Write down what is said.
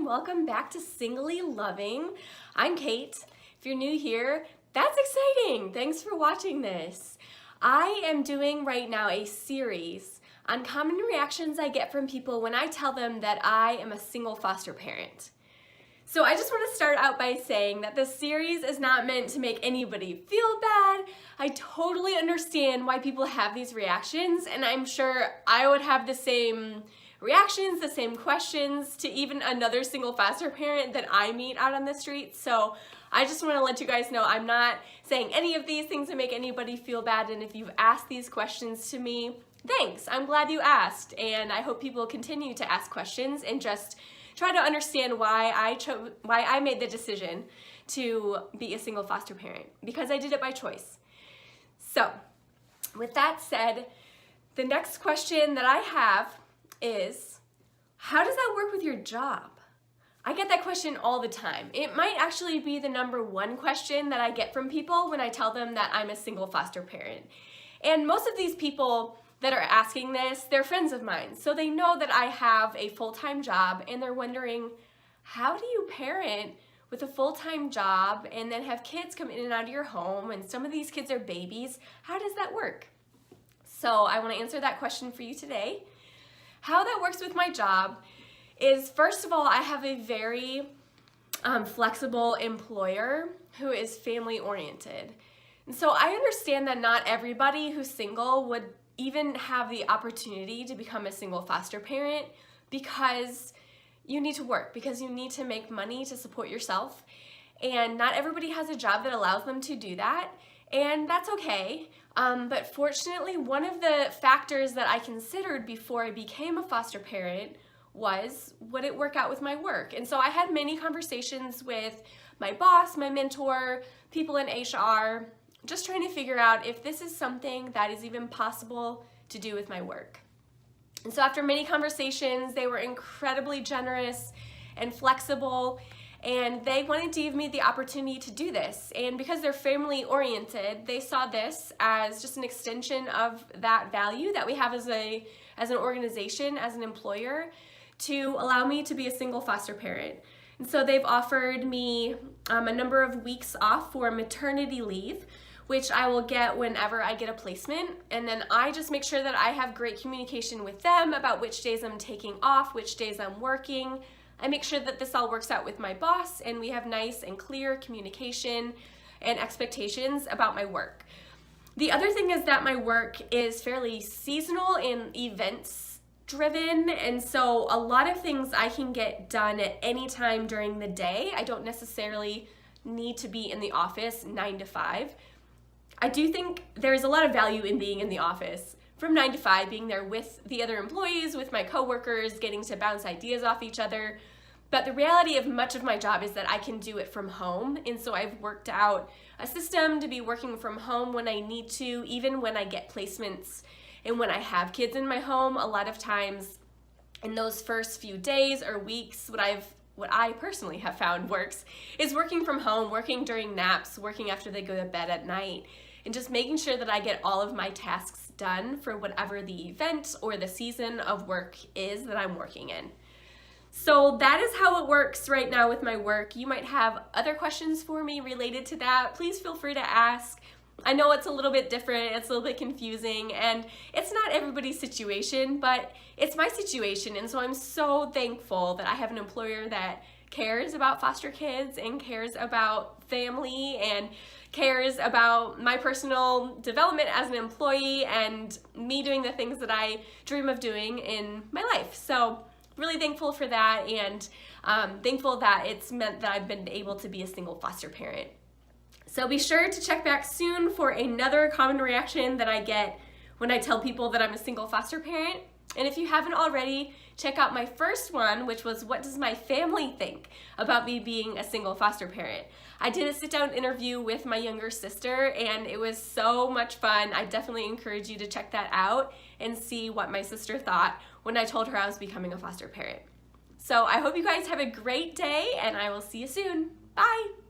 and welcome back to Singly Loving. I'm Kate. If you're new here, that's exciting. Thanks for watching this. I am doing right now a series on common reactions I get from people when I tell them that I am a single foster parent. So I just want to start out by saying that this series is not meant to make anybody feel bad. I totally understand why people have these reactions, and I'm sure I would have the same reactions, the same questions to even another single foster parent that I meet out on the street. So I just want to let you guys know I'm not saying any of these things to make anybody feel bad, and if you've asked these questions to me, thanks. I'm glad you asked, and I hope people continue to ask questions and just try to understand why I made the decision to be a single foster parent, because I did it by choice. So, with that said, the next question that I have is, how does that work with your job? I get that question all the time. It might actually be the #1 question that I get from people when I tell them that I'm a single foster parent. And most of these people that are asking this, they're friends of mine. So they know that I have a full-time job, and they're wondering, how do you parent with a full-time job and then have kids come in and out of your home, and some of these kids are babies? How does that work? So I want to answer that question for you today. How that works with my job is, first of all, I have a very flexible employer who is family-oriented. And so I understand that not everybody who's single would even have the opportunity to become a single foster parent, because you need to work, because you need to make money to support yourself, and not everybody has a job that allows them to do that, and that's okay. But fortunately, one of the factors that I considered before I became a foster parent was, would it work out with my work? And so I had many conversations with my boss, my mentor, people in HR, just trying to figure out if this is something that is even possible to do with my work. And so after many conversations, they were incredibly generous and flexible, and they wanted to give me the opportunity to do this. And because they're family oriented, they saw this as just an extension of that value that we have as an organization, as an employer, to allow me to be a single foster parent. And so they've offered me a number of weeks off for maternity leave, which I will get whenever I get a placement. And then I just make sure that I have great communication with them about which days I'm taking off, which days I'm working. I make sure that this all works out with my boss, and we have nice and clear communication and expectations about my work. The other thing is that my work is fairly seasonal and events driven, and so a lot of things I can get done at any time during the day. I don't necessarily need to be in the office 9 to 5. I do think there's a lot of value in being in the office from 9 to 5, being there with the other employees, with my coworkers, getting to bounce ideas off each other. But the reality of much of my job is that I can do it from home. And so I've worked out a system to be working from home when I need to, even when I get placements and when I have kids in my home. A lot of times in those first few days or weeks, what I personally have found works is working from home, working during naps, working after they go to bed at night, and just making sure that I get all of my tasks done for whatever the event or the season of work is that I'm working in. So that is how it works right now with my work. You might have other questions for me related to that. Please feel free to ask. I know it's a little bit different, it's a little bit confusing, and it's not everybody's situation, but it's my situation. And so I'm so thankful that I have an employer that cares about foster kids and cares about family and cares about my personal development as an employee and me doing the things that I dream of doing in my life. So really thankful for that, and thankful that it's meant that I've been able to be a single foster parent. So be sure to check back soon for another common reaction that I get when I tell people that I'm a single foster parent. And if you haven't already, check out my first one, which was, what does my family think about me being a single foster parent? I did a sit-down interview with my younger sister, and it was so much fun. I definitely encourage you to check that out and see what my sister thought when I told her I was becoming a foster parent. So I hope you guys have a great day, and I will see you soon. Bye!